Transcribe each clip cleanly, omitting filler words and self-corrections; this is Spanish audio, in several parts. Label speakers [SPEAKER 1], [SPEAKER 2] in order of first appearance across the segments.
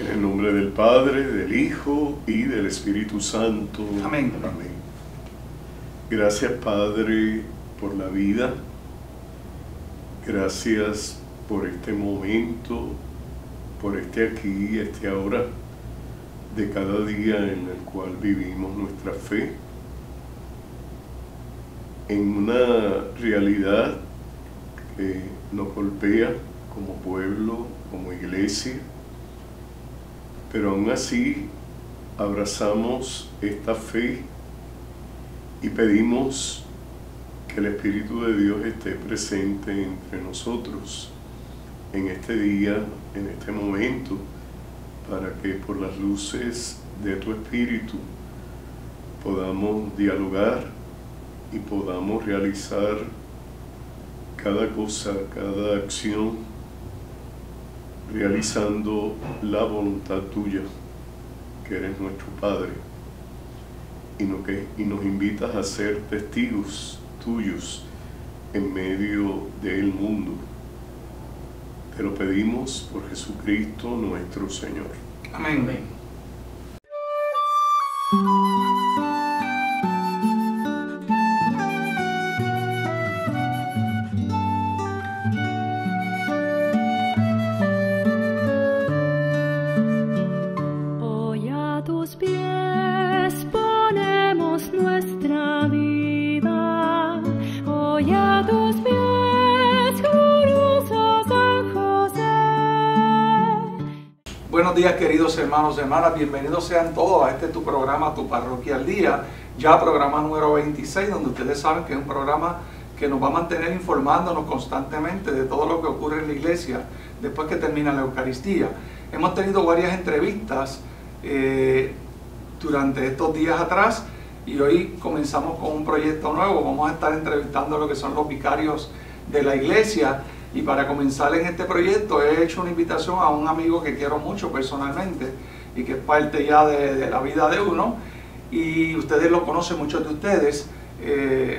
[SPEAKER 1] En el nombre del Padre, del Hijo y del Espíritu Santo.
[SPEAKER 2] Amén.
[SPEAKER 1] Amén. Gracias, Padre, por la vida. Gracias por este momento, por este aquí, este ahora, de cada día en el cual vivimos nuestra fe, en una realidad que nos golpea como pueblo, como iglesia, pero aún así abrazamos esta fe y pedimos que el Espíritu de Dios esté presente entre nosotros en este día, en este momento, para que por las luces de tu Espíritu podamos dialogar y podamos realizar cada cosa, cada acción, realizando la voluntad tuya, que eres nuestro Padre, y nos invitas a ser testigos tuyos en medio del mundo. Te lo pedimos por Jesucristo nuestro Señor.
[SPEAKER 2] Amén. Amén. Buenos días, queridos hermanos y hermanas, bienvenidos sean todos a este tu programa, Tu Parroquia al Día, ya programa número 26, donde ustedes saben que es un programa que nos va a mantener informándonos constantemente de todo lo que ocurre en la iglesia después que termina la Eucaristía. Hemos tenido varias entrevistas durante estos días atrás y hoy comenzamos con un proyecto nuevo. Vamos a estar entrevistando a lo que son los vicarios de la iglesia. Y para comenzar en este proyecto he hecho una invitación a un amigo que quiero mucho personalmente y que es parte ya de la vida de uno, y ustedes lo conocen, muchos de ustedes.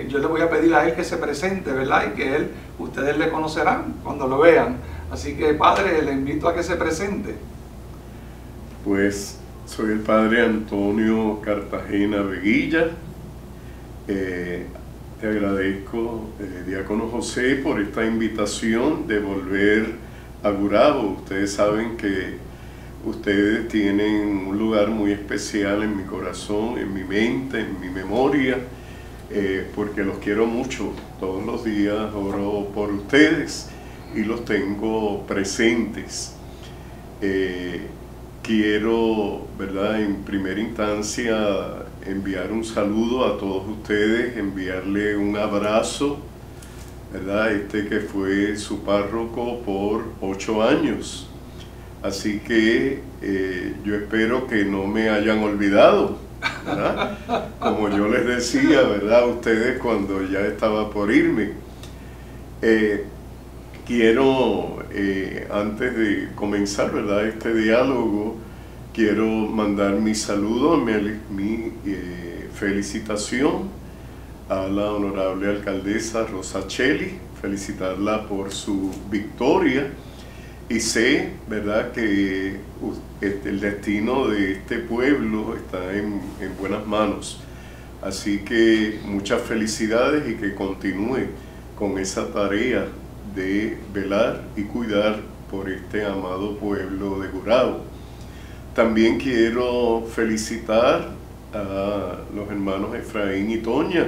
[SPEAKER 2] Yo le voy a pedir a él que se presente, ¿verdad? Y que ustedes le conocerán cuando lo vean. Así que, Padre, le invito a que se presente.
[SPEAKER 1] Pues soy el Padre Antonio Cartagena Veguilla. Te agradezco, Diácono José, por esta invitación de volver a Gurabo. Ustedes saben que ustedes tienen un lugar muy especial en mi corazón, en mi mente, en mi memoria, porque los quiero mucho. Todos los días oro por ustedes y los tengo presentes. Quiero, ¿verdad?, en primera instancia enviar un saludo a todos ustedes, enviarle un abrazo, ¿verdad?, que fue su párroco por 8 años. Así que yo espero que no me hayan olvidado, ¿verdad? Como yo les decía, ¿verdad?, a ustedes cuando ya estaba por irme. Quiero, antes de comenzar, ¿verdad?, este diálogo, quiero mandar mi saludo, mi felicitación a la honorable alcaldesa Rosa Cheli, felicitarla por su victoria, y sé, ¿verdad?, que el destino de este pueblo está en buenas manos. Así que muchas felicidades y que continúe con esa tarea de velar y cuidar por este amado pueblo de Gurabo. También quiero felicitar a los hermanos Efraín y Toña,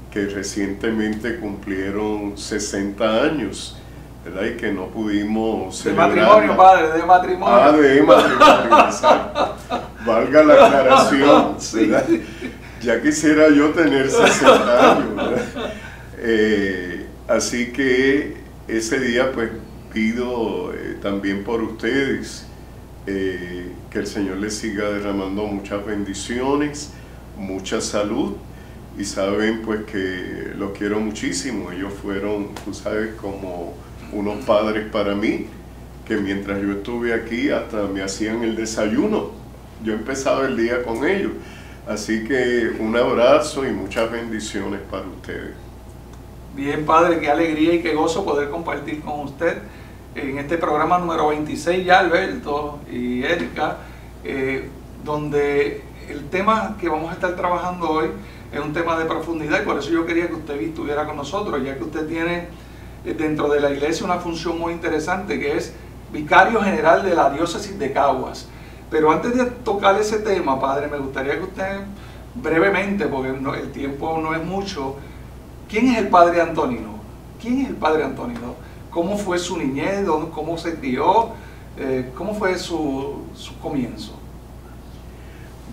[SPEAKER 1] que recientemente cumplieron 60 años, ¿verdad?, y que no pudimos celebrar.
[SPEAKER 2] De matrimonio, padre, de matrimonio.
[SPEAKER 1] Ah, de matrimonio, exacto. Valga la aclaración, ¿verdad? Sí. Ya quisiera yo tener 60 años, ¿verdad? Así que ese día pues pido también por ustedes que el Señor les siga derramando muchas bendiciones, mucha salud, y saben pues que los quiero muchísimo. Ellos fueron, tú sabes, como unos padres para mí, que mientras yo estuve aquí hasta me hacían el desayuno. Yo empezaba el día con ellos. Así que un abrazo y muchas bendiciones para ustedes.
[SPEAKER 2] Bien, Padre, qué alegría y qué gozo poder compartir con usted en este programa número 26 ya, Alberto y Erika, donde el tema que vamos a estar trabajando hoy es un tema de profundidad, y por eso yo quería que usted estuviera con nosotros, ya que usted tiene dentro de la iglesia una función muy interesante, que es vicario general de la diócesis de Caguas. Pero antes de tocar ese tema, padre, me gustaría que usted brevemente, porque el tiempo no es mucho, ¿quién es el padre Antonino? ¿Quién es el padre Antonino? ¿Cómo fue su niñez? ¿Cómo se crió? ¿Cómo fue su comienzo?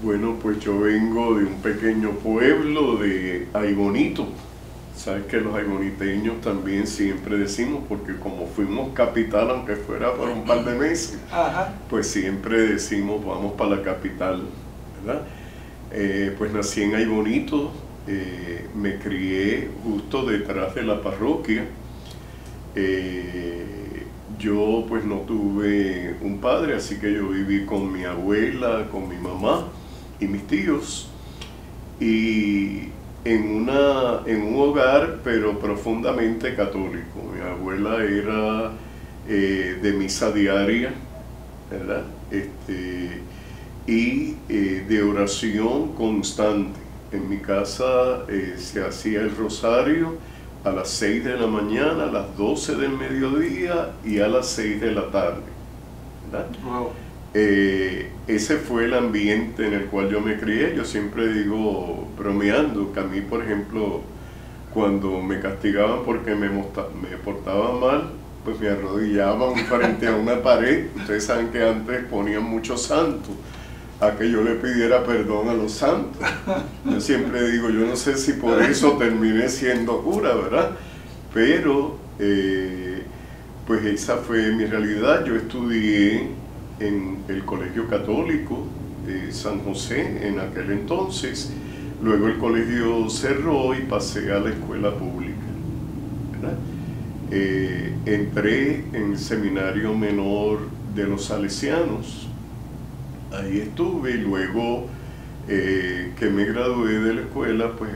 [SPEAKER 1] Bueno, pues yo vengo de un pequeño pueblo de Aybonito. Sabes que los ayboniteños también siempre decimos, porque como fuimos capital, aunque fuera por un par de meses,
[SPEAKER 2] Ajá.
[SPEAKER 1] pues siempre decimos vamos para la capital, ¿verdad? Pues nací en Aybonito, me crié justo detrás de la parroquia. Yo pues no tuve un padre, así que yo viví con mi abuela, con mi mamá y mis tíos, y en un hogar pero profundamente católico. Mi abuela era de misa diaria, ¿verdad? Y de oración constante. En mi casa se hacía el rosario a las 6 de la mañana, a las 12 del mediodía y a las 6 de la tarde, ¿verdad?
[SPEAKER 2] Wow.
[SPEAKER 1] Ese fue el ambiente en el cual yo me crié. Yo siempre digo, bromeando, que a mí, por ejemplo, cuando me castigaban porque me portaba mal, pues me arrodillaban frente a una pared. Ustedes saben que antes ponían muchos santos, a que yo le pidiera perdón a los santos. Yo siempre digo, yo no sé si por eso terminé siendo cura, ¿verdad? Pero, pues esa fue mi realidad. Yo estudié en el Colegio Católico de San José en aquel entonces. Luego el colegio cerró y pasé a la escuela pública, ¿verdad? Entré en el seminario menor de los salesianos. Ahí estuve, y luego que me gradué de la escuela, pues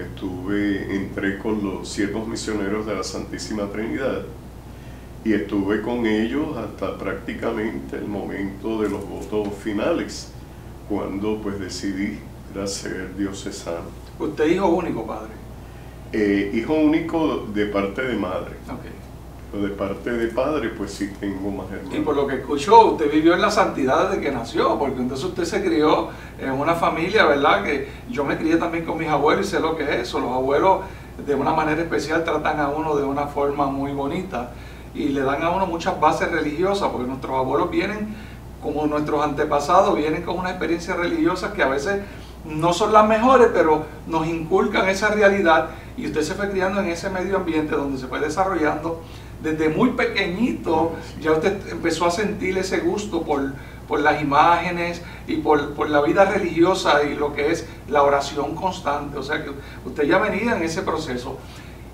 [SPEAKER 1] entré con los siervos misioneros de la Santísima Trinidad, y estuve con ellos hasta prácticamente el momento de los votos finales, cuando pues decidí ser diocesano.
[SPEAKER 2] ¿Usted es hijo único, padre?
[SPEAKER 1] Hijo único de parte de madre.
[SPEAKER 2] Okay.
[SPEAKER 1] Pero de parte de padre, pues sí tengo más hermanos.
[SPEAKER 2] Y por lo que escuchó, usted vivió en la santidad desde que nació, porque entonces usted se crió en una familia, ¿verdad? Que yo me crié también con mis abuelos y sé lo que es eso. Los abuelos de una manera especial tratan a uno de una forma muy bonita y le dan a uno muchas bases religiosas, porque nuestros abuelos vienen, como nuestros antepasados, vienen con unas experiencias religiosas que a veces no son las mejores, pero nos inculcan esa realidad, y usted se fue criando en ese medio ambiente donde se fue desarrollando. Desde muy pequeñito ya usted empezó a sentir ese gusto por las imágenes y por la vida religiosa y lo que es la oración constante. O sea que usted ya venía en ese proceso.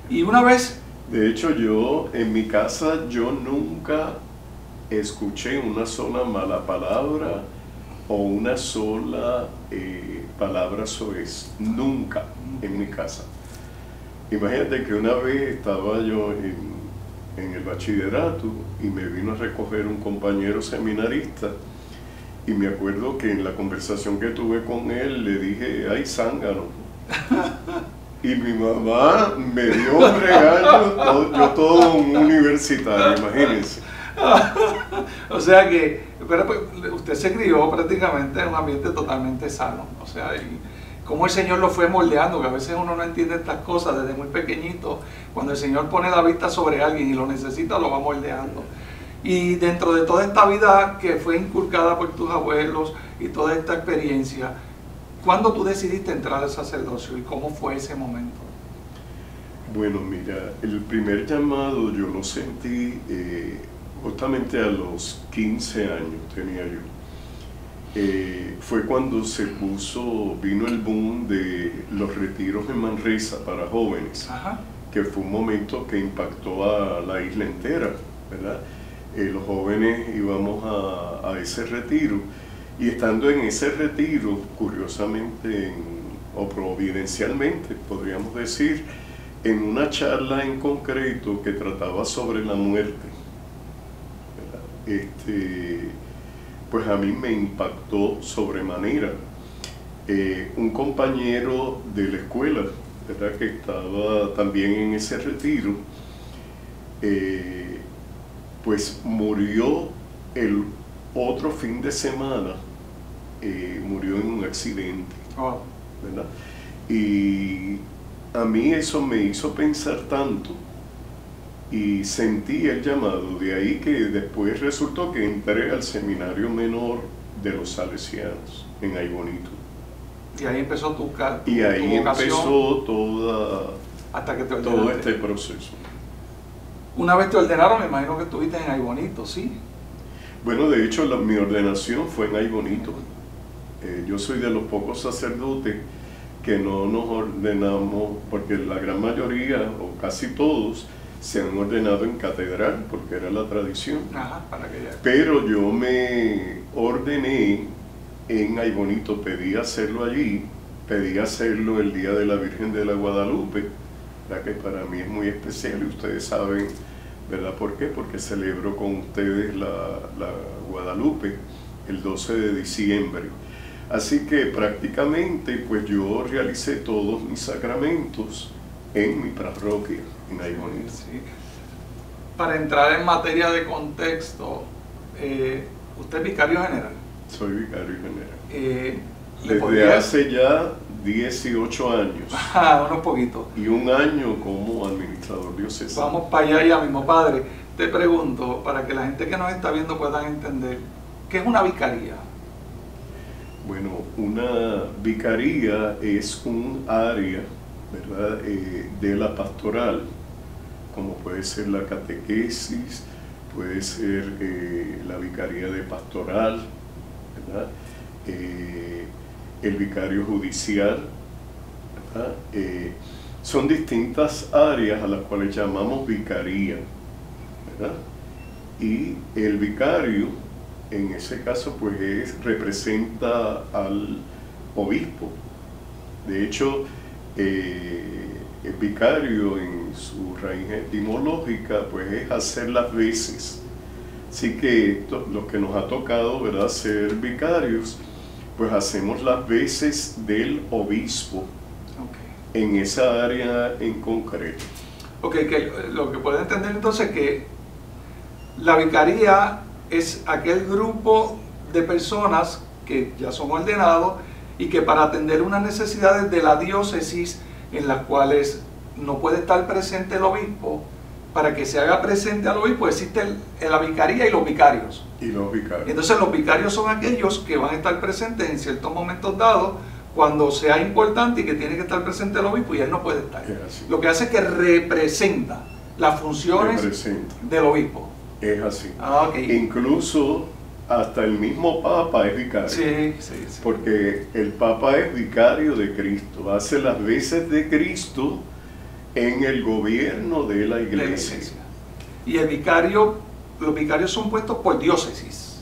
[SPEAKER 2] Y una vez...
[SPEAKER 1] De hecho, yo en mi casa yo nunca escuché una sola mala palabra o una sola palabra soez. Nunca en mi casa. Imagínate que una vez estaba yo en el bachillerato y me vino a recoger un compañero seminarista, y me acuerdo que en la conversación que tuve con él le dije, ¡ay, zángano! Y mi mamá me dio un regaño, yo todo un universitario, imagínense.
[SPEAKER 2] O sea que, pero pues, usted se crió prácticamente en un ambiente totalmente sano, o sea, y cómo el Señor lo fue moldeando, que a veces uno no entiende estas cosas desde muy pequeñito. Cuando el Señor pone la vista sobre alguien y lo necesita, lo va moldeando. Y dentro de toda esta vida que fue inculcada por tus abuelos y toda esta experiencia, ¿cuándo tú decidiste entrar al sacerdocio y cómo fue ese momento?
[SPEAKER 1] Bueno, mira, el primer llamado yo lo sentí justamente a los 15 años tenía yo. Fue cuando vino el boom de los retiros en Manresa para jóvenes.
[SPEAKER 2] Ajá.
[SPEAKER 1] Que fue un momento que impactó a la isla entera, ¿verdad? Los jóvenes íbamos a ese retiro, y estando en ese retiro, curiosamente o providencialmente, podríamos decir, en una charla en concreto que trataba sobre la muerte, pues a mí me impactó sobremanera. Un compañero de la escuela, ¿verdad?, que estaba también en ese retiro, pues murió el otro fin de semana, murió en un accidente, ¿verdad? Y a mí eso me hizo pensar tanto y sentí el llamado, de ahí que después resultó que entré al seminario menor de los salesianos en Aybonito.
[SPEAKER 2] Y ahí empezó tu vocación.
[SPEAKER 1] Y ahí empezó
[SPEAKER 2] hasta que te
[SPEAKER 1] todo este proceso.
[SPEAKER 2] Una vez te ordenaron, me imagino que estuviste en Aybonito, ¿sí?
[SPEAKER 1] Bueno, de hecho mi ordenación fue en Aybonito. Yo soy de los pocos sacerdotes que no nos ordenamos, porque la gran mayoría, o casi todos, se han ordenado en catedral, porque era la tradición.
[SPEAKER 2] Ajá, para que ya.
[SPEAKER 1] Pero yo me ordené en Aybonito, pedí hacerlo allí, pedí hacerlo el Día de la Virgen de la Guadalupe, la que para mí es muy especial, y ustedes saben, ¿verdad? ¿Por qué? Porque celebro con ustedes la Guadalupe el 12 de diciembre. Así que prácticamente pues yo realicé todos mis sacramentos en mi parroquia, en Aybonito.
[SPEAKER 2] Sí. Para entrar en materia de contexto, ¿usted es vicario general?
[SPEAKER 1] Soy vicario general.
[SPEAKER 2] Desde
[SPEAKER 1] hace ya 18 años.
[SPEAKER 2] Unos poquitos.
[SPEAKER 1] Y un año como administrador diocesano.
[SPEAKER 2] Vamos para allá ya mismo, padre. Te pregunto, para que la gente que nos está viendo puedan entender, ¿qué es una vicaría?
[SPEAKER 1] Bueno, una vicaría es un área, ¿verdad?, de la pastoral, como puede ser la catequesis, puede ser la vicaría de pastoral, ¿verdad?, el vicario judicial, ¿verdad? Son distintas áreas a las cuales llamamos vicaría, ¿verdad? Y el vicario, en ese caso, pues representa al obispo. De hecho, el vicario en su raíz etimológica, pues es hacer las veces. Así que los que nos ha tocado, ¿verdad?, ser vicarios, pues hacemos las veces del obispo en esa área en concreto.
[SPEAKER 2] Ok, que lo que puede entender entonces es que la vicaría es aquel grupo de personas que ya son ordenados y que para atender unas necesidades de la diócesis en las cuales no puede estar presente el obispo, para que se haga presente al obispo existe la vicaría y los vicarios. Entonces los vicarios son aquellos que van a estar presentes en ciertos momentos dados cuando sea importante y que tiene que estar presente el obispo y él no puede estar. Lo que hace es que representa las funciones del obispo.
[SPEAKER 1] Es así.
[SPEAKER 2] Okay.
[SPEAKER 1] Incluso hasta el mismo Papa es vicario.
[SPEAKER 2] Sí.
[SPEAKER 1] Porque el Papa es vicario de Cristo, hace las veces de Cristo en el gobierno de la iglesia.
[SPEAKER 2] Y el vicario, los vicarios son puestos por diócesis.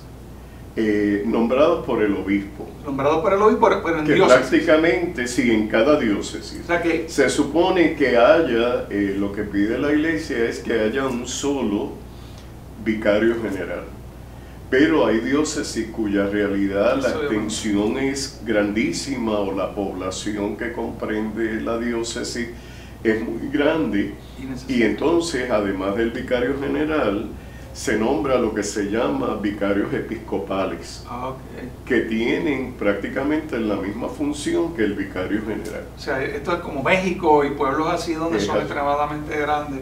[SPEAKER 1] Nombrados por el obispo.
[SPEAKER 2] Nombrados por el obispo, pero en
[SPEAKER 1] que
[SPEAKER 2] diócesis.
[SPEAKER 1] Prácticamente, sí, en cada diócesis.
[SPEAKER 2] O sea que
[SPEAKER 1] se supone que haya, lo que pide la iglesia es que haya un solo vicario general. Pero hay diócesis cuya realidad, la extensión es grandísima, o la población que comprende la diócesis es muy grande, y entonces, además del vicario general, se nombra lo que se llama vicarios episcopales, que tienen prácticamente la misma función que el vicario general.
[SPEAKER 2] O sea, esto es como México y pueblos así donde son extremadamente grandes.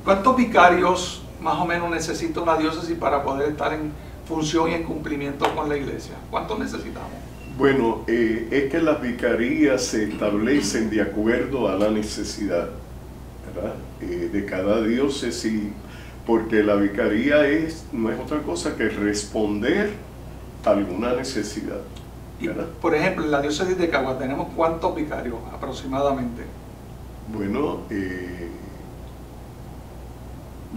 [SPEAKER 2] ¿Cuántos vicarios más o menos necesita una diócesis para poder estar en función y en cumplimiento con la iglesia? ¿Cuántos necesitamos?
[SPEAKER 1] Bueno, es que las vicarías se establecen de acuerdo a la necesidad, ¿verdad?, de cada diócesis, porque la vicaría no es otra cosa que responder a alguna necesidad, ¿verdad?
[SPEAKER 2] Y, por ejemplo, en la diócesis de Cagua, ¿tenemos cuántos vicarios aproximadamente?
[SPEAKER 1] Bueno,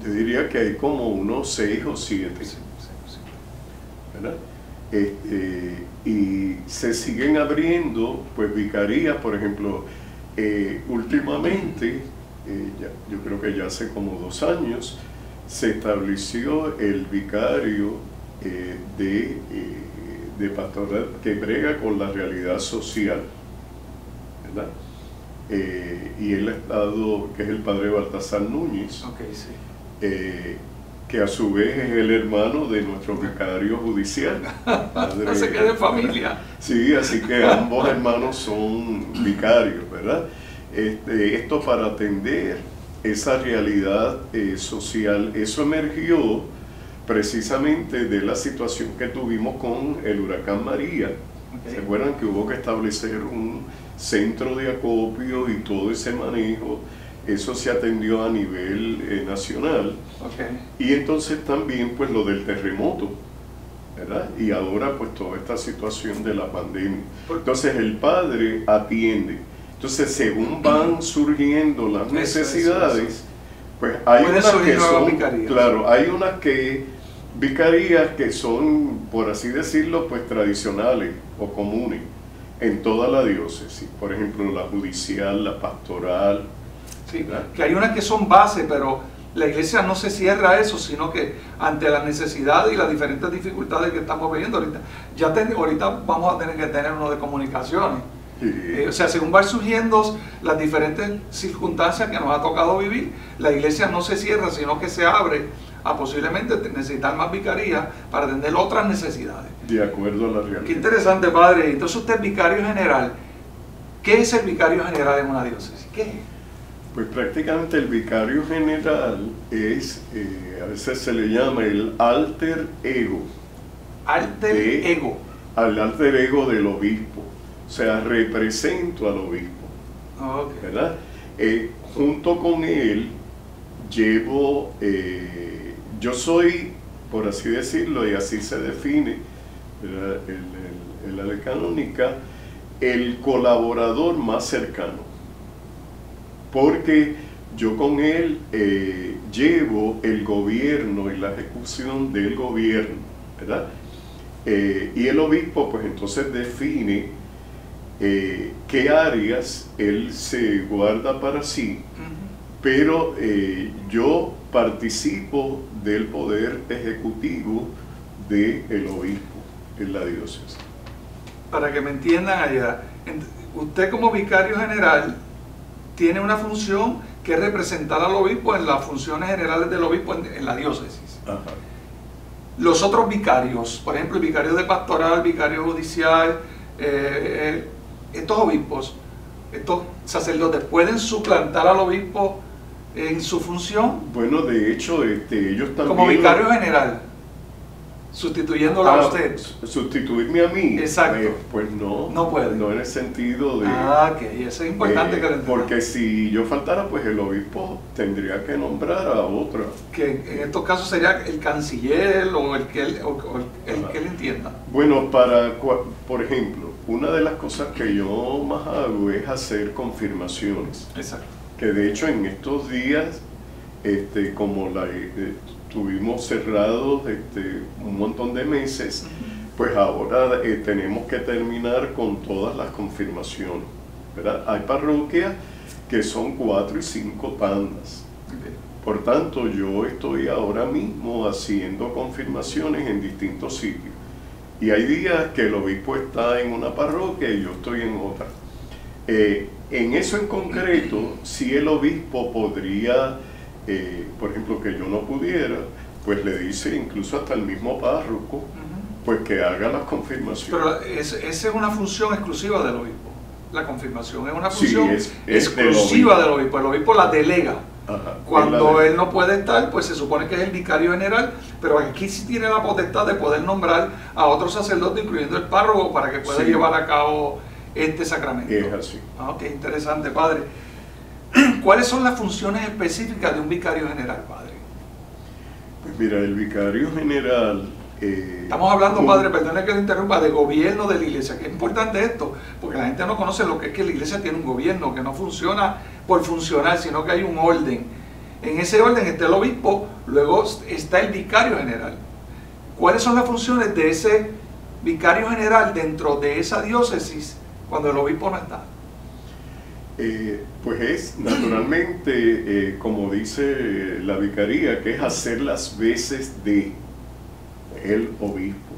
[SPEAKER 1] yo diría que hay como unos 6 o 7, ¿verdad? Y se siguen abriendo pues vicarías, por ejemplo, últimamente, yo creo que ya hace como 2 años, se estableció el vicario de pastoral que brega con la realidad social, ¿verdad? Y él ha estado, que es el padre Baltasar Núñez,
[SPEAKER 2] Okay, sí.
[SPEAKER 1] Que a su vez es el hermano de nuestro vicario judicial. Padre,
[SPEAKER 2] No se quede en familia.
[SPEAKER 1] Sí, así que ambos hermanos son vicarios, ¿verdad? Esto para atender esa realidad social. Eso emergió precisamente de la situación que tuvimos con el huracán María.
[SPEAKER 2] Okay.
[SPEAKER 1] ¿Se acuerdan que hubo que establecer un centro de acopio y todo ese manejo? Eso se atendió a nivel nacional.
[SPEAKER 2] Okay.
[SPEAKER 1] Y entonces también pues lo del terremoto, ¿verdad? Y ahora pues toda esta situación de la pandemia. Entonces el padre atiende. Entonces según van surgiendo las necesidades, pues hay unas que son, claro, hay unas vicarías que son, por así decirlo, pues tradicionales o comunes en toda la diócesis. Por ejemplo, la judicial, la pastoral.
[SPEAKER 2] Sí, que hay unas que son base, pero la iglesia no se cierra a eso, sino que ante la necesidad y las diferentes dificultades que estamos viviendo ahorita, ahorita vamos a tener que tener uno de comunicaciones. O sea, según van surgiendo las diferentes circunstancias que nos ha tocado vivir, la iglesia no se cierra, sino que se abre a posiblemente necesitar más vicarías para atender otras necesidades.
[SPEAKER 1] De acuerdo a la realidad.
[SPEAKER 2] Qué interesante, padre. Entonces usted es vicario general. ¿Qué es el vicario general en una diócesis? ¿Qué es?
[SPEAKER 1] Pues prácticamente el vicario general es, a veces se le llama el alter ego.
[SPEAKER 2] Alter ego.
[SPEAKER 1] Al alter ego del obispo. O sea, represento al obispo.
[SPEAKER 2] Okay.
[SPEAKER 1] ¿Verdad? Junto con él llevo, yo soy, por así decirlo, y así se define en la ley canónica, el colaborador más cercano. Porque yo con él llevo el gobierno y la ejecución del gobierno, ¿verdad? Y el obispo pues entonces define qué áreas él se guarda para sí, pero yo participo del poder ejecutivo del obispo en la diócesis.
[SPEAKER 2] Para que me entiendan allá, usted como vicario general tiene una función que es representar al obispo en las funciones generales del obispo en la diócesis.
[SPEAKER 1] Ajá.
[SPEAKER 2] Los otros vicarios, por ejemplo, el vicario de pastoral, el vicario judicial, estos obispos, estos sacerdotes, ¿pueden suplantar al obispo en su función?
[SPEAKER 1] Bueno, de hecho, ellos también...
[SPEAKER 2] Como vicario general, sustituyéndolo a usted.
[SPEAKER 1] Sustituirme a mí.
[SPEAKER 2] Exacto.
[SPEAKER 1] Pues no.
[SPEAKER 2] No puede.
[SPEAKER 1] No en el sentido de...
[SPEAKER 2] Ok, eso es importante que lo entiendan.
[SPEAKER 1] Porque si yo faltara, pues el obispo tendría que nombrar a otro.
[SPEAKER 2] Que en estos casos sería el canciller o el que él entienda.
[SPEAKER 1] Bueno, por ejemplo, una de las cosas que yo más hago es hacer confirmaciones.
[SPEAKER 2] Exacto.
[SPEAKER 1] Que de hecho en estos días, como estuvimos cerrados un montón de meses, pues ahora tenemos que terminar con todas las confirmaciones, ¿verdad? Hay parroquias que son 4 y 5 tandas.
[SPEAKER 2] Okay.
[SPEAKER 1] Por tanto, yo estoy ahora mismo haciendo confirmaciones en distintos sitios. Y hay días que el obispo está en una parroquia y yo estoy en otra. En eso en concreto, si el obispo podría, por ejemplo, que yo no pudiera, pues le dice incluso hasta el mismo párroco, pues que haga las confirmaciones.
[SPEAKER 2] Pero esa es una función exclusiva del obispo. La confirmación es una función
[SPEAKER 1] es
[SPEAKER 2] exclusiva del obispo. El obispo la delega.
[SPEAKER 1] Ajá,
[SPEAKER 2] cuando él no puede estar, pues se supone que es el vicario general, pero aquí sí tiene la potestad de poder nombrar a otro sacerdote, incluyendo el párroco, para que pueda llevar a cabo este sacramento.
[SPEAKER 1] Es así.
[SPEAKER 2] Ok, interesante, padre. ¿Cuáles son las funciones específicas de un vicario general, padre?
[SPEAKER 1] Pues mira, el vicario general...
[SPEAKER 2] Estamos hablando, padre, perdone que le interrumpa, de gobierno de la iglesia, que es importante esto, porque la gente no conoce lo que es que la iglesia tiene un gobierno, que no funciona por funcionar, sino que hay un orden. En ese orden está el obispo, luego está el vicario general. ¿Cuáles son las funciones de ese vicario general dentro de esa diócesis cuando el obispo no está?
[SPEAKER 1] Pues es naturalmente, como dice la vicaría, que es hacer las veces de el obispo.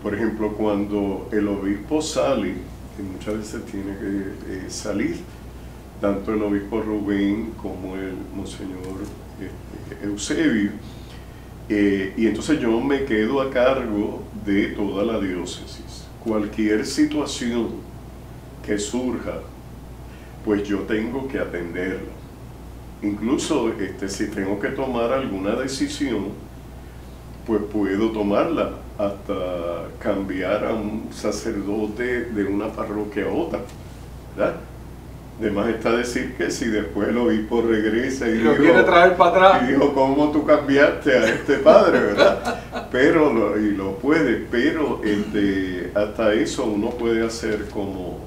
[SPEAKER 1] Por ejemplo, cuando el obispo sale, que muchas veces tiene que salir, tanto el obispo Rubén como el monseñor Eusebio, y entonces yo me quedo a cargo de toda la diócesis. Cualquier situación que surja, pues yo tengo que atenderla. Incluso si tengo que tomar alguna decisión, pues puedo tomarla, hasta cambiar a un sacerdote de una parroquia a otra, ¿verdad? Además está decir que si después el obispo regresa y
[SPEAKER 2] lo quiere traer para atrás,
[SPEAKER 1] y dijo, ¿cómo tú cambiaste a este padre, verdad? Pero lo puede, pero hasta eso uno puede hacer como...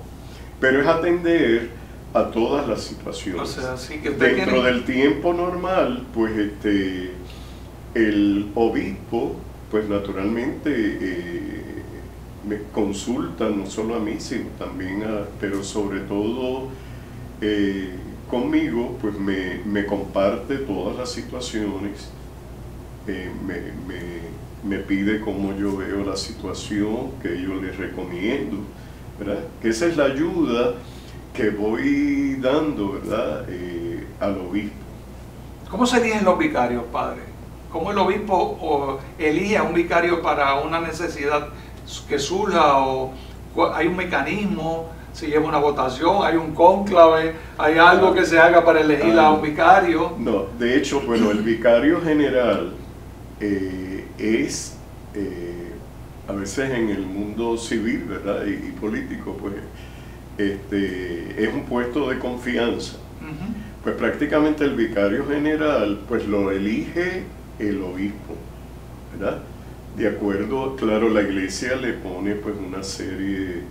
[SPEAKER 1] Pero es atender a todas las situaciones.
[SPEAKER 2] O sea, sí que
[SPEAKER 1] dentro del tiempo normal, pues el obispo, pues naturalmente me consulta no solo a mí, sino también pero sobre todo conmigo, pues me comparte todas las situaciones, me pide cómo yo veo la situación, que yo le recomiendo, ¿verdad? Que esa es la ayuda que voy dando, ¿verdad? Al obispo.
[SPEAKER 2] ¿Cómo se eligen los vicarios, padre? ¿Cómo el obispo elige a un vicario para una necesidad que surja? ¿O hay un mecanismo? ¿Se lleva una votación? ¿Hay un cónclave? ¿Hay algo que se haga para elegir a un vicario?
[SPEAKER 1] No, de hecho, bueno, el vicario general es, a veces en el mundo civil, ¿verdad? Y político, pues, es un puesto de confianza. Pues prácticamente el vicario general, pues lo elige el obispo, ¿verdad? De acuerdo, claro, la iglesia le pone pues una serie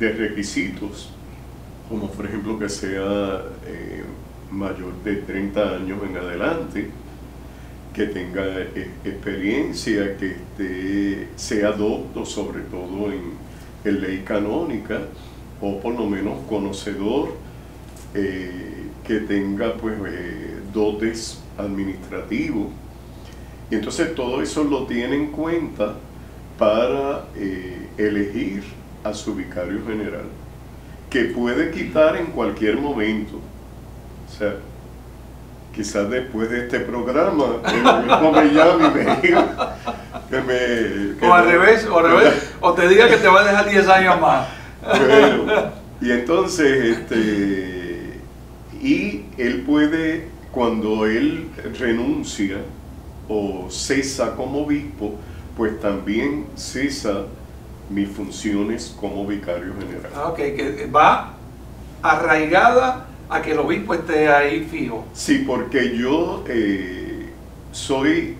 [SPEAKER 1] de requisitos, como por ejemplo que sea mayor de 30 años en adelante, que tenga experiencia, que sea docto sobre todo en ley canónica, o por lo menos conocedor, que tenga pues dotes administrativos. Y entonces todo eso lo tiene en cuenta para elegir a su vicario general, que puede quitar en cualquier momento. O sea, quizás después de este programa el mismo me llame y me diga
[SPEAKER 2] o al revés, o te diga que te va a dejar 10 años más.
[SPEAKER 1] Bueno, y entonces y él puede, cuando él renuncia o cesa como obispo, pues también cesa mis funciones como vicario general.
[SPEAKER 2] Ok, que va arraigada a que el obispo esté ahí fijo.
[SPEAKER 1] Sí, porque yo soy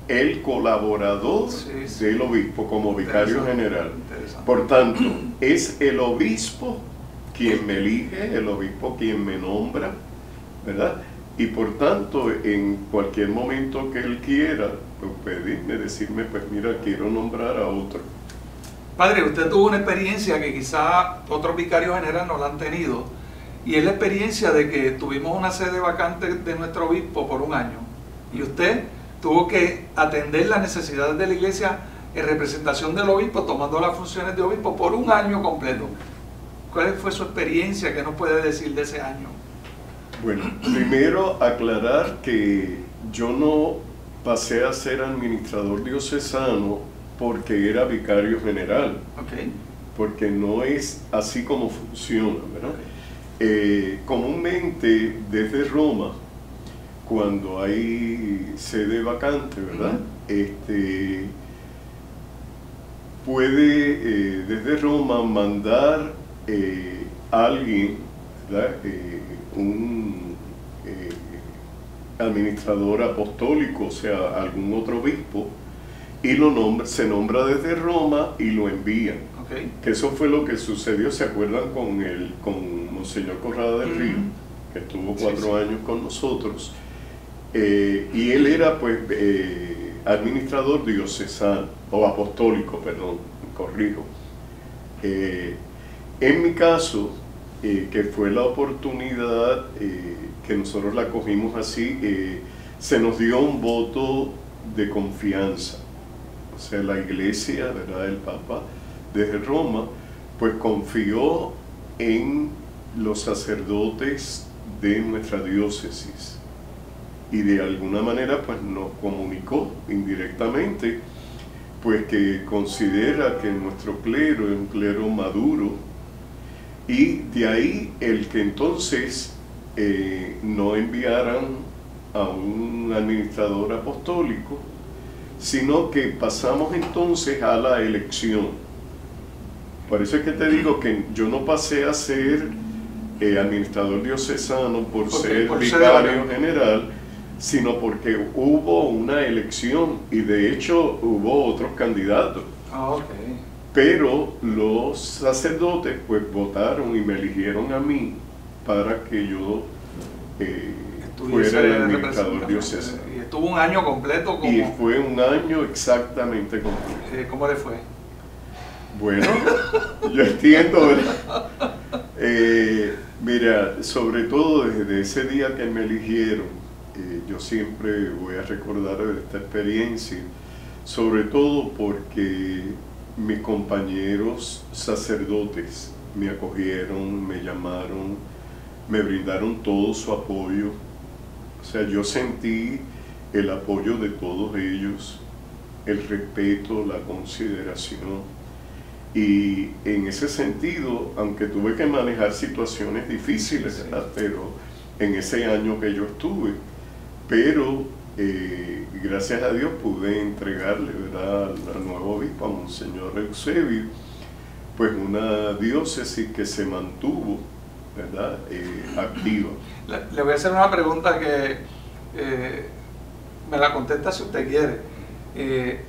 [SPEAKER 1] el colaborador del obispo como vicario general. Por tanto, es el obispo quien me elige, el obispo quien me nombra, ¿verdad? Y por tanto, en cualquier momento que él quiera, pues pedirme, decirme, pues mira, quiero nombrar a otro.
[SPEAKER 2] Padre, usted tuvo una experiencia que quizá otros vicarios generales no la han tenido, y es la experiencia de que tuvimos una sede vacante de nuestro obispo por un año, y usted tuvo que atender las necesidades de la iglesia en representación del obispo, tomando las funciones de obispo por un año completo. ¿Cuál fue su experiencia? ¿Qué nos puede decir de ese año?
[SPEAKER 1] Bueno, primero aclarar que yo no pasé a ser administrador diocesano porque era vicario general, porque no es así como funciona, ¿verdad? Comúnmente desde Roma, cuando hay sede vacante, ¿verdad? Puede desde Roma mandar a alguien, ¿verdad? Un administrador apostólico, o sea, algún otro obispo, y se nombra desde Roma y lo envían. Que eso fue lo que sucedió, ¿se acuerdan? Con Monseñor Corrada del Río, que estuvo 4 años con nosotros, y él era pues administrador diocesano, o apostólico, perdón, corrijo. En mi caso, que fue la oportunidad que nosotros la cogimos así, se nos dio un voto de confianza. O sea, la iglesia, ¿verdad?, el Papa desde Roma, pues confió en los sacerdotes de nuestra diócesis y de alguna manera pues nos comunicó indirectamente pues que considera que nuestro clero es un clero maduro, y de ahí el que entonces no enviaran a un administrador apostólico, sino que pasamos entonces a la elección. Por eso es que te digo que yo no pasé a ser administrador diocesano por ser vicario general, sino porque hubo una elección y de hecho hubo otros candidatos.
[SPEAKER 2] Okay.
[SPEAKER 1] Pero los sacerdotes pues votaron y me eligieron a mí para que yo fuera el administrador diocesano.
[SPEAKER 2] Y estuvo un año completo como...
[SPEAKER 1] Y fue un año exactamente completo.
[SPEAKER 2] ¿Cómo le fue?
[SPEAKER 1] Bueno, yo entiendo, ¿verdad? Mira, sobre todo desde ese día que me eligieron, yo siempre voy a recordar esta experiencia, sobre todo porque mis compañeros sacerdotes me acogieron, me llamaron, me brindaron todo su apoyo. O sea, yo sentí el apoyo de todos ellos, el respeto, la consideración. Y en ese sentido, aunque tuve que manejar situaciones difíciles, ¿verdad?, pero en ese año que yo estuve, pero gracias a Dios pude entregarle, ¿verdad?, al nuevo obispo, a Monseñor Eusebio, pues una diócesis que se mantuvo, ¿verdad?, activa.
[SPEAKER 2] Le voy a hacer una pregunta que me la contesta si usted quiere.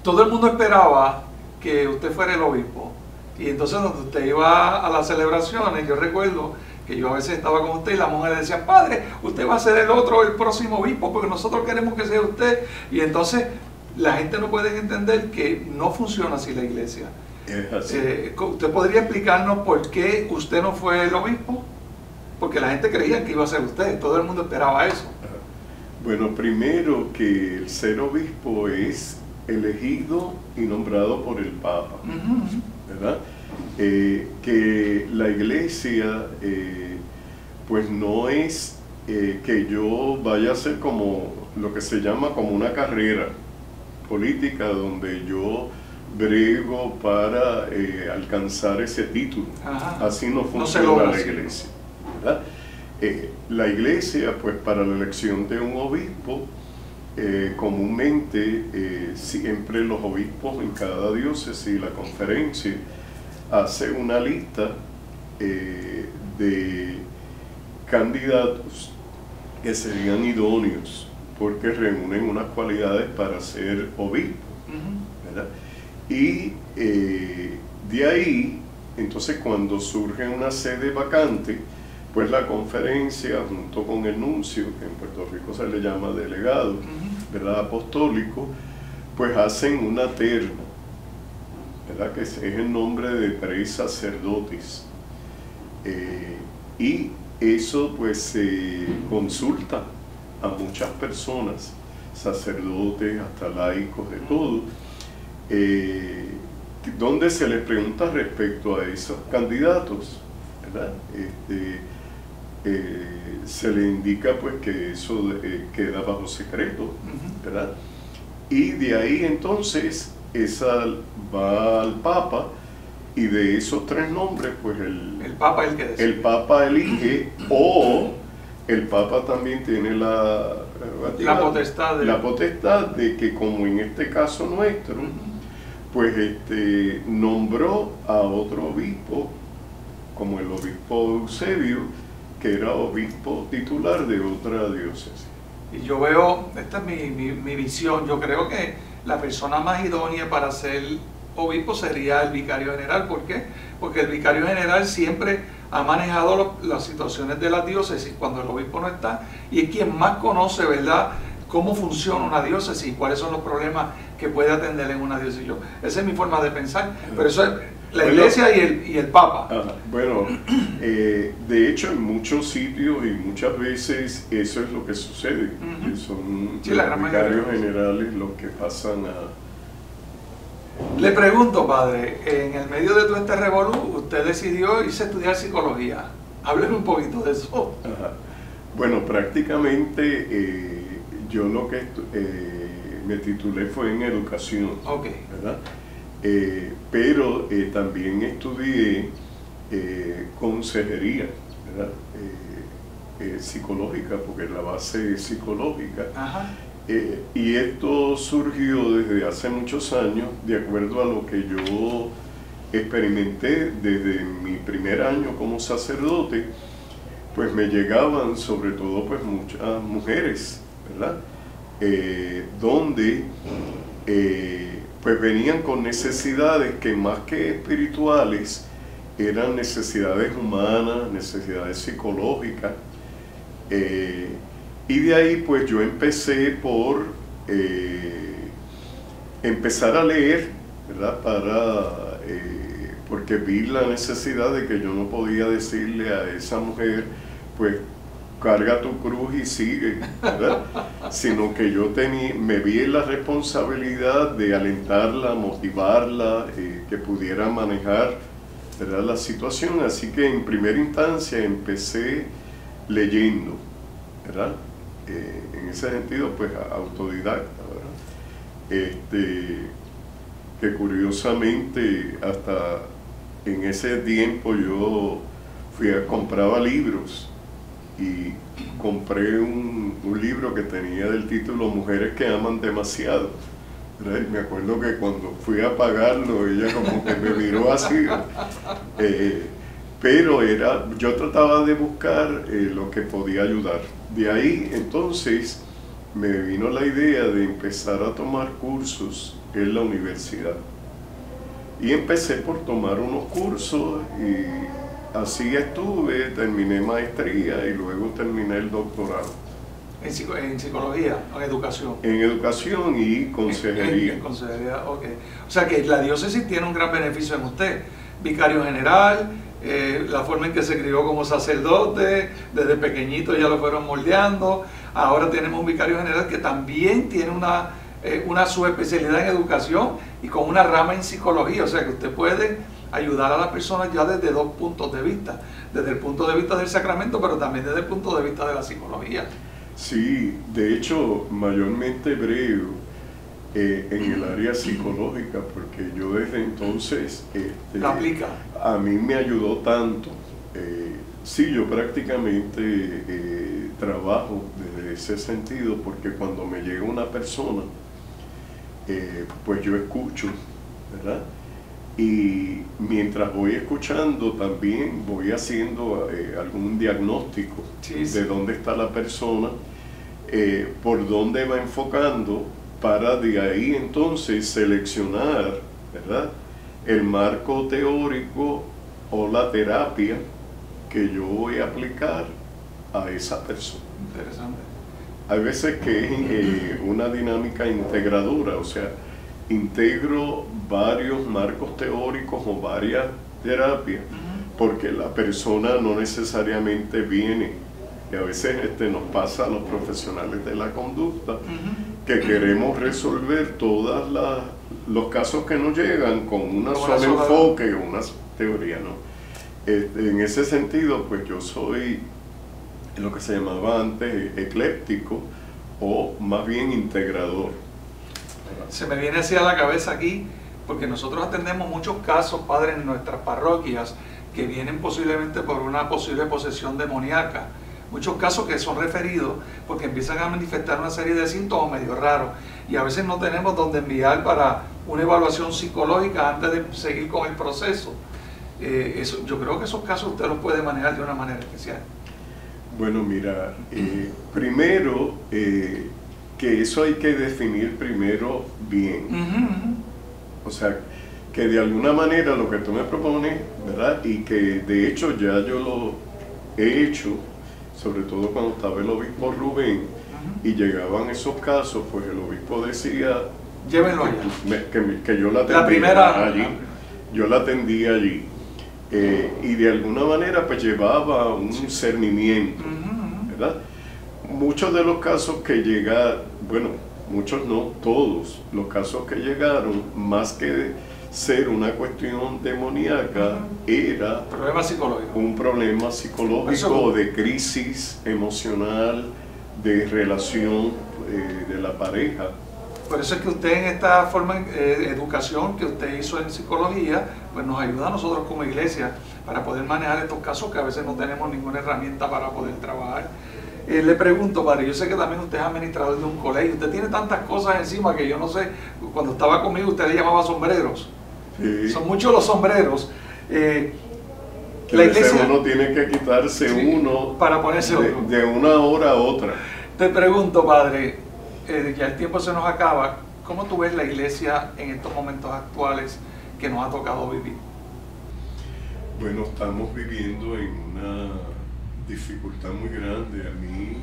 [SPEAKER 2] Todo el mundo esperaba que usted fuera el obispo, y entonces donde usted iba a las celebraciones, yo recuerdo que yo a veces estaba con usted y las mujeres decían: padre, usted va a ser el próximo obispo, porque nosotros queremos que sea usted. Y entonces la gente no puede entender que no funciona así la iglesia.
[SPEAKER 1] Es así.
[SPEAKER 2] ¿Usted podría explicarnos por qué usted no fue el obispo? Porque la gente creía que iba a ser usted, todo el mundo esperaba eso.
[SPEAKER 1] Bueno, primero que el ser obispo es elegido y nombrado por el Papa, ¿verdad? Que la iglesia pues no es que yo vaya a hacer como lo que se llama como una carrera política donde yo brego para alcanzar ese título. Ajá. Así no funciona la iglesia, ¿verdad? La iglesia, pues para la elección de un obispo, comúnmente siempre los obispos en cada diócesis, la conferencia hace una lista de candidatos que serían idóneos porque reúnen unas cualidades para ser obispo, ¿verdad? Y de ahí, entonces cuando surge una sede vacante, pues la conferencia junto con el nuncio, que en Puerto Rico se le llama delegado, ¿verdad?, apostólico, pues hacen una terna, ¿verdad?, que es el nombre de 3 sacerdotes, y eso pues se consulta a muchas personas, sacerdotes, hasta laicos, de todo, donde se les pregunta respecto a esos candidatos, ¿verdad? Se le indica pues que eso queda bajo secreto, ¿verdad? Y de ahí entonces esa va al Papa, y de esos 3 nombres pues el
[SPEAKER 2] Papa es el que decide.
[SPEAKER 1] El Papa elige, o el Papa también tiene la potestad de que, como en este caso nuestro, pues nombró a otro obispo, como el obispo Eusebio, que era obispo titular de otra diócesis.
[SPEAKER 2] Y yo veo, esta es mi visión, yo creo que la persona más idónea para ser obispo sería el vicario general. ¿Por qué? Porque el vicario general siempre ha manejado las situaciones de la diócesis cuando el obispo no está, y es quien más conoce, ¿verdad?, cómo funciona una diócesis y cuáles son los problemas que puede atender en una diócesis. Esa es mi forma de pensar, pero eso La iglesia y el Papa.
[SPEAKER 1] Bueno, de hecho en muchos sitios y muchas veces eso es lo que sucede, que son los vicarios generales los que pasan a...
[SPEAKER 2] Le pregunto, padre, en el medio de todo este revolú, usted decidió irse a estudiar psicología. Hábleme un poquito de eso.
[SPEAKER 1] Bueno, prácticamente yo lo que me titulé fue en educación, ¿verdad? Pero también estudié consejería, ¿verdad? Psicológica, porque la base es psicológica. Y esto surgió desde hace muchos años, de acuerdo a lo que yo experimenté desde mi primer año como sacerdote. Pues me llegaban sobre todo pues muchas mujeres, ¿verdad? Donde pues venían con necesidades que más que espirituales eran necesidades humanas, necesidades psicológicas, y de ahí pues yo empecé por empezar a leer, ¿verdad? Porque vi la necesidad de que yo no podía decirle a esa mujer, pues carga tu cruz y sigue, ¿verdad? Sino que yo me vi en la responsabilidad de alentarla, motivarla, que pudiera manejar, ¿verdad?, la situación. Así que en primera instancia empecé leyendo, ¿verdad? En ese sentido, pues autodidacta, ¿verdad? Que curiosamente hasta en ese tiempo yo compraba libros. Y compré un libro que tenía del título Mujeres que aman demasiado, ¿verdad? Y me acuerdo que cuando fui a pagarlo, ella como que me miró así. Pero yo trataba de buscar lo que podía ayudar. De ahí entonces me vino la idea de empezar a tomar cursos en la universidad. Y empecé por tomar unos cursos y así estuve, terminé maestría y luego terminé el doctorado.
[SPEAKER 2] ¿En psicología o en educación?
[SPEAKER 1] En educación y consejería.
[SPEAKER 2] En consejería, ok. O sea que la diócesis tiene un gran beneficio en usted. Vicario general, la forma en que se crió como sacerdote, desde pequeñito ya lo fueron moldeando. Ahora tenemos un vicario general que también tiene una subespecialidad en educación y con una rama en psicología. O sea que usted puede ayudar a las personas ya desde dos puntos de vista, desde el punto de vista del sacramento, pero también desde el punto de vista de la psicología.
[SPEAKER 1] Sí, de hecho, mayormente breve en el área psicológica, porque yo desde entonces
[SPEAKER 2] ¿la aplica?
[SPEAKER 1] A mí me ayudó tanto. Sí, yo prácticamente trabajo desde ese sentido, porque cuando me llega una persona, pues yo escucho, ¿verdad? Y mientras voy escuchando también voy haciendo algún diagnóstico de dónde está la persona, por dónde va enfocando, para de ahí entonces seleccionar, ¿verdad?, el marco teórico o la terapia que yo voy a aplicar a esa persona.
[SPEAKER 2] Interesante.
[SPEAKER 1] Hay veces que es una dinámica integradora, o sea, integro varios marcos teóricos o varias terapias, porque la persona no necesariamente viene, y a veces nos pasa a los profesionales de la conducta, que queremos resolver todos los casos que nos llegan con un solo enfoque o una teoría, ¿no? En ese sentido, pues yo soy lo que se llamaba antes ecléptico, o más bien integrador.
[SPEAKER 2] Se me viene así a la cabeza aquí, porque nosotros atendemos muchos casos, padres, en nuestras parroquias, que vienen posiblemente por una posible posesión demoníaca. Muchos casos que son referidos porque empiezan a manifestar una serie de síntomas medio raros, y a veces no tenemos dónde enviar para una evaluación psicológica antes de seguir con el proceso. Yo creo que esos casos usted los puede manejar de una manera especial.
[SPEAKER 1] Bueno, mira, primero, que eso hay que definir primero bien. O sea, que de alguna manera lo que tú me propones, ¿verdad? Y que de hecho ya yo lo he hecho, sobre todo cuando estaba el obispo Rubén, y llegaban esos casos, pues el obispo decía,
[SPEAKER 2] llévenlo allá.
[SPEAKER 1] Que yo la
[SPEAKER 2] primera
[SPEAKER 1] allí. yo la atendía allí. Y de alguna manera pues llevaba un discernimiento, ¿verdad? Muchos de los casos que llegaron, bueno, muchos no, todos los casos que llegaron, más que ser una cuestión demoníaca, era un problema psicológico de crisis emocional, de relación de la pareja.
[SPEAKER 2] Por eso es que usted en esta forma de educación que usted hizo en psicología, pues nos ayuda a nosotros como iglesia para poder manejar estos casos que a veces no tenemos ninguna herramienta para poder trabajar. Le pregunto, padre, yo sé que también usted es administrador de un colegio, usted tiene tantas cosas encima que yo no sé, cuando estaba conmigo usted le llamaba sombreros. Sí. Son muchos los sombreros.
[SPEAKER 1] La iglesia, uno tiene que quitarse uno
[SPEAKER 2] para ponerse otro.
[SPEAKER 1] De una hora a otra.
[SPEAKER 2] Te pregunto, padre, ya el tiempo se nos acaba, ¿cómo tú ves la iglesia en estos momentos actuales que nos ha tocado vivir?
[SPEAKER 1] Bueno, estamos viviendo en una dificultad muy grande. A mí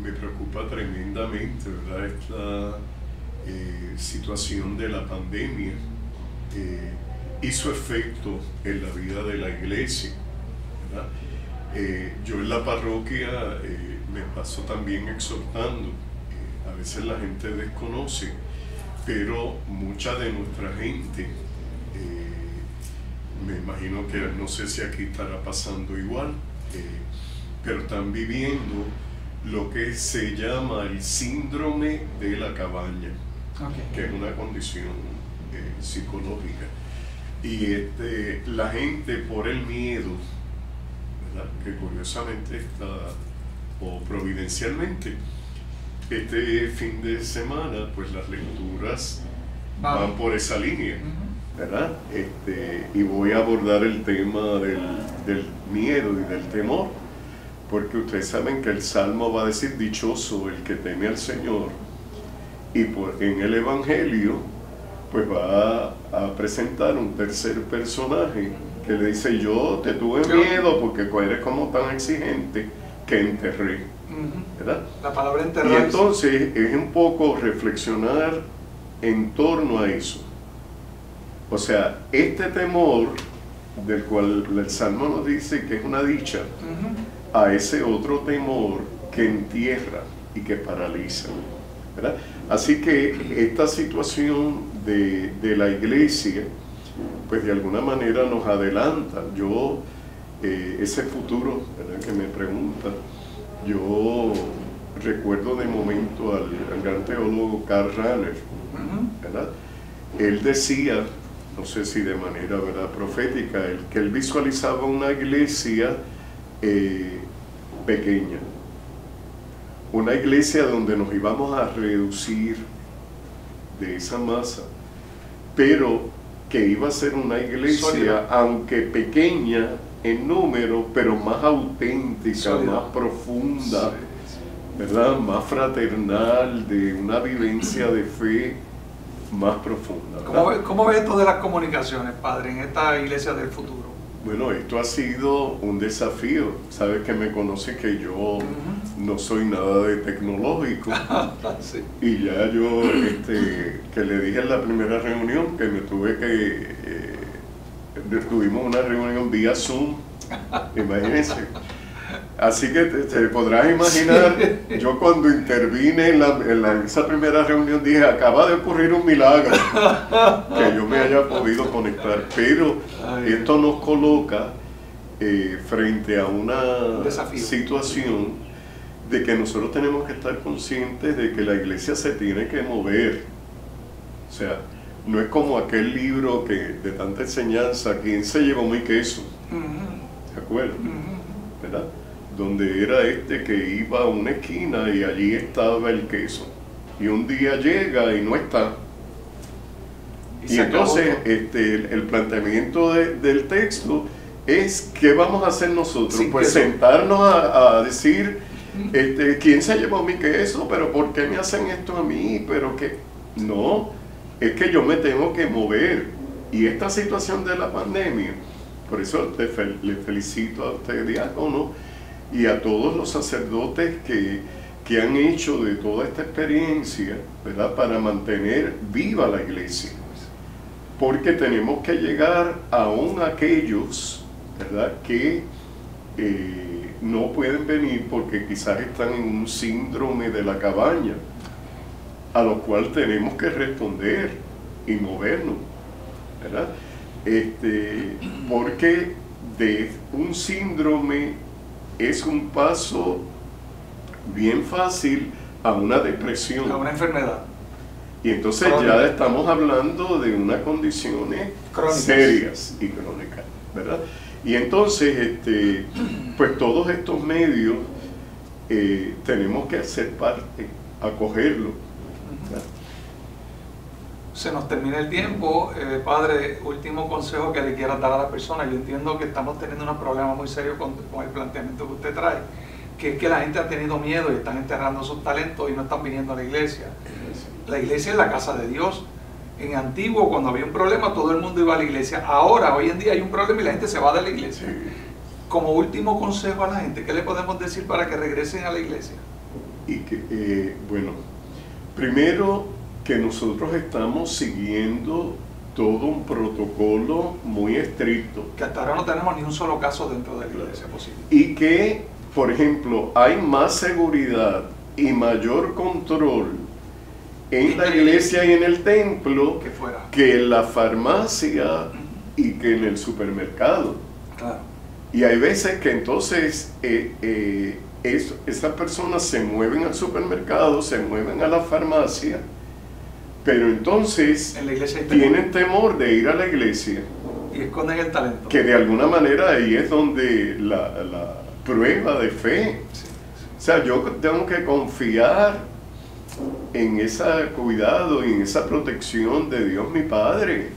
[SPEAKER 1] me preocupa tremendamente, ¿verdad? Esta situación de la pandemia hizo efecto en la vida de la iglesia, ¿verdad? Yo en la parroquia me paso también exhortando. A veces la gente desconoce, pero mucha de nuestra gente, me imagino que no sé si aquí estará pasando igual, pero están viviendo lo que se llama el síndrome de la cabaña, que es una condición psicológica. Y la gente por el miedo, ¿verdad?, que curiosamente está, o providencialmente, este fin de semana, pues las lecturas van por esa línea, ¿verdad? Y voy a abordar el tema del miedo y del temor, porque ustedes saben que el Salmo va a decir: dichoso el que teme al Señor, y en el Evangelio pues va a presentar un tercer personaje que le dice: yo te tuve miedo porque eres como tan exigente que enterré. ¿Verdad?
[SPEAKER 2] La palabra enterrar.
[SPEAKER 1] Y entonces es un poco reflexionar en torno a eso. O sea, este temor del cual el Salmo nos dice que es una dicha, a ese otro temor que entierra y que paraliza, ¿verdad? Así que esta situación de la iglesia, pues de alguna manera nos adelanta. Yo, ese futuro, ¿verdad?, que me pregunta, yo recuerdo de momento al gran teólogo Karl Rahner, ¿verdad? Él decía, no sé si de manera, ¿verdad?, profética, que él visualizaba una iglesia pequeña, una iglesia donde nos íbamos a reducir de esa masa, pero que iba a ser una iglesia, aunque pequeña en número, pero más auténtica, más profunda, ¿verdad?, más fraternal, de una vivencia de fe más profunda.
[SPEAKER 2] ¿Cómo ves esto de las comunicaciones, padre, en esta iglesia del futuro?
[SPEAKER 1] Bueno, esto ha sido un desafío. Sabes que me conoces que yo no soy nada de tecnológico.
[SPEAKER 2] Sí.
[SPEAKER 1] Y ya yo, que le dije en la primera reunión que me tuvimos una reunión vía Zoom, imagínense. Así que te podrás imaginar, yo cuando intervine en esa primera reunión dije: acaba de ocurrir un milagro, que yo me haya podido conectar, pero esto nos coloca frente a una situación de que nosotros tenemos que estar conscientes de que la iglesia se tiene que mover. O sea, no es como aquel libro de tanta enseñanza, ¿quién se llevó mi queso? ¿Se acuerdan? ¿Verdad? Donde era que iba a una esquina y allí estaba el queso. Y un día llega y no está. Y entonces el planteamiento del texto es: ¿qué vamos a hacer nosotros? Pues sentarnos a decir, ¿quién se llevó mi queso? ¿Pero por qué me hacen esto a mí? ¿Pero qué? No, es que yo me tengo que mover. Y esta situación de la pandemia, por eso le felicito a usted, diácono, y a todos los sacerdotes que han hecho de toda esta experiencia, ¿verdad?, para mantener viva la iglesia. porque tenemos que llegar aún a aquellos, ¿verdad?, que no pueden venir porque quizás están en un síndrome de la cabaña, a lo cual tenemos que responder y movernos, ¿verdad? Porque de un síndrome es un paso bien fácil a una depresión.
[SPEAKER 2] A una enfermedad.
[SPEAKER 1] Y entonces
[SPEAKER 2] crónica.
[SPEAKER 1] ya estamos hablando de unas condiciones
[SPEAKER 2] Crónicas.
[SPEAKER 1] serias y crónicas, ¿verdad? Y entonces, pues todos estos medios tenemos que hacer parte, acogerlo, ¿verdad?
[SPEAKER 2] Se nos termina el tiempo. Padre, último consejo que le quiera dar a la persona. Yo entiendo que estamos teniendo unos problemas muy serios con el planteamiento que usted trae, que es que la gente ha tenido miedo y están enterrando sus talentos y no están viniendo a la iglesia. La iglesia es la casa de Dios. En antiguo, cuando había un problema, todo el mundo iba a la iglesia. Ahora, hoy en día hay un problema y la gente se va de la iglesia. Como último consejo a la gente, ¿qué le podemos decir para que regresen a la iglesia?
[SPEAKER 1] Y que, bueno, primero que nosotros estamos siguiendo todo un protocolo muy estricto.
[SPEAKER 2] Que hasta ahora no tenemos ni un solo caso dentro de la iglesia posible.
[SPEAKER 1] Y que, por ejemplo, hay más seguridad y mayor control en la iglesia y en el templo que en la farmacia y que en el supermercado.
[SPEAKER 2] Claro.
[SPEAKER 1] Y hay veces que entonces esas personas se mueven al supermercado, se mueven a la farmacia, pero entonces
[SPEAKER 2] en la iglesia
[SPEAKER 1] tienen temor de ir a la iglesia.
[SPEAKER 2] Y esconden el talento.
[SPEAKER 1] Que de alguna manera ahí es donde la prueba de fe.
[SPEAKER 2] Sí, sí.
[SPEAKER 1] O sea, yo tengo que confiar en ese cuidado y en esa protección de Dios mi Padre,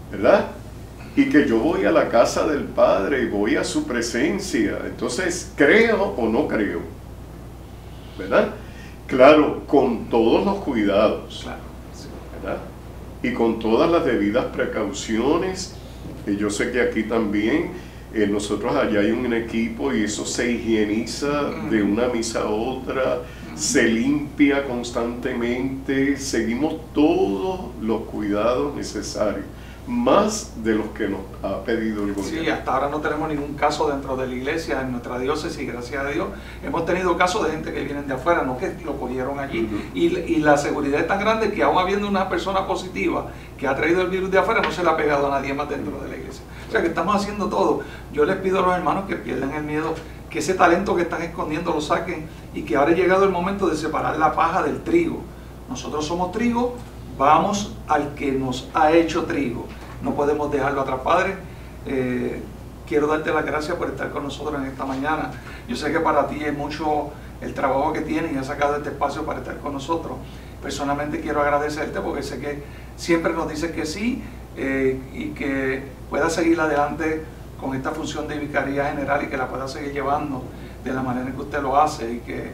[SPEAKER 1] ¿verdad? Y que yo voy a la casa del Padre y voy a su presencia. Entonces, ¿creo o no creo? ¿Verdad? Claro, con todos los cuidados,
[SPEAKER 2] Claro, sí.
[SPEAKER 1] ¿verdad? Y con todas las debidas precauciones. Yo sé que aquí también nosotros allá hay un equipo y eso se higieniza de una misa a otra, se limpia constantemente, seguimos todos los cuidados necesarios, más de los que nos ha pedido el gobierno.
[SPEAKER 2] Sí, hasta ahora no tenemos ningún caso dentro de la iglesia, en nuestra diócesis, gracias a Dios. Hemos tenido casos de gente que vienen de afuera, no que lo cogieron allí. Y la seguridad es tan grande que aún habiendo una persona positiva que ha traído el virus de afuera, no se le ha pegado a nadie más dentro de la iglesia. O sea que estamos haciendo todo. Yo les pido a los hermanos que pierdan el miedo, que ese talento que están escondiendo lo saquen y que ahora ha llegado el momento de separar la paja del trigo. Nosotros somos trigo, vamos al que nos ha hecho trigo. No podemos dejarlo atrás, Padre. Quiero darte las gracias por estar con nosotros en esta mañana. Yo sé que para ti es mucho el trabajo que tienes y has sacado este espacio para estar con nosotros. Personalmente quiero agradecerte porque sé que siempre nos dices que sí y que puedas seguir adelante con esta función de vicaría general y que la puedas seguir llevando de la manera en que usted lo hace y que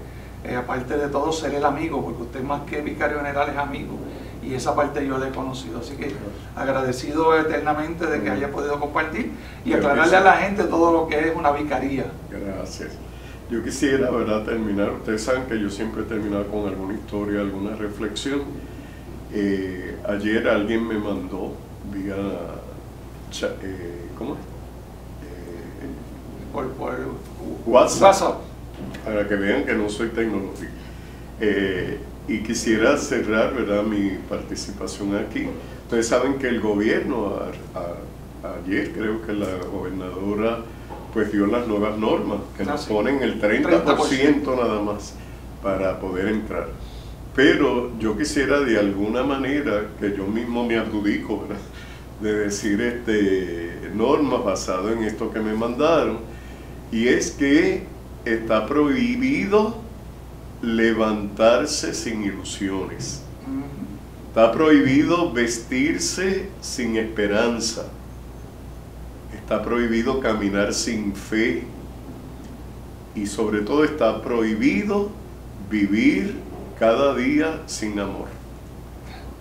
[SPEAKER 2] aparte de todo ser el amigo, porque usted más que vicario general es amigo. Y esa parte yo la he conocido, así que agradecido eternamente de que haya podido compartir y aclararle a la gente todo lo que es una vicaría.
[SPEAKER 1] Gracias. Yo quisiera, ¿verdad?, terminar. Ustedes saben que yo siempre he terminado con alguna historia, alguna reflexión. Ayer alguien me mandó vía ¿cómo es?
[SPEAKER 2] Por
[SPEAKER 1] WhatsApp, para que vean que no soy tecnológico. Y quisiera cerrar, ¿verdad?, mi participación aquí. Ustedes saben que el gobierno, ayer creo que la gobernadora pues dio las nuevas normas, que nos ponen el 30% nada más para poder entrar. Pero yo quisiera de alguna manera, que yo mismo me adjudico, ¿verdad?, de decir normas basadas en esto que me mandaron, y es que está prohibido levantarse sin ilusiones. Está prohibido vestirse sin esperanza. Está prohibido caminar sin fe. Y sobre todo está prohibido vivir cada día sin amor.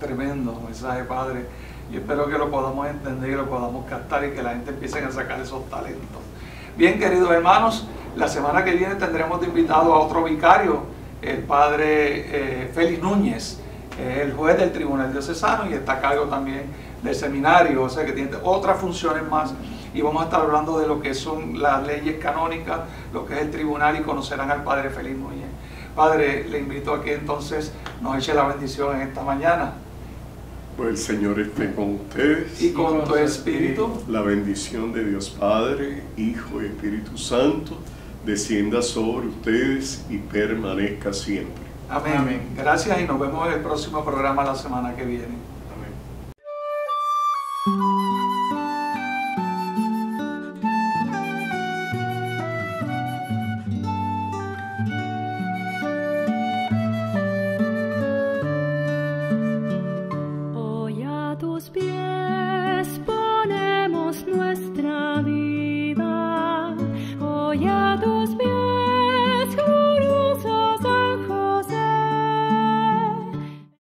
[SPEAKER 2] Tremendo mensaje, Padre. Y espero que lo podamos entender y lo podamos captar y que la gente empiece a sacar esos talentos. Bien, queridos hermanos, la semana que viene tendremos de invitado a otro vicario, el Padre Félix Núñez, el juez del Tribunal Diocesano, y está a cargo también del seminario, o sea que tiene otras funciones más, y vamos a estar hablando de lo que son las leyes canónicas, lo que es el tribunal, y conocerán al Padre Félix Núñez. Padre, le invito a que entonces nos eche la bendición en esta mañana.
[SPEAKER 1] Pues el Señor esté con ustedes.
[SPEAKER 2] Y con tu espíritu.
[SPEAKER 1] La bendición de Dios Padre, Hijo y Espíritu Santo descienda sobre ustedes y permanezca siempre.
[SPEAKER 2] Amén. Amén. Gracias y nos vemos en el próximo programa la semana que viene.
[SPEAKER 1] Amén.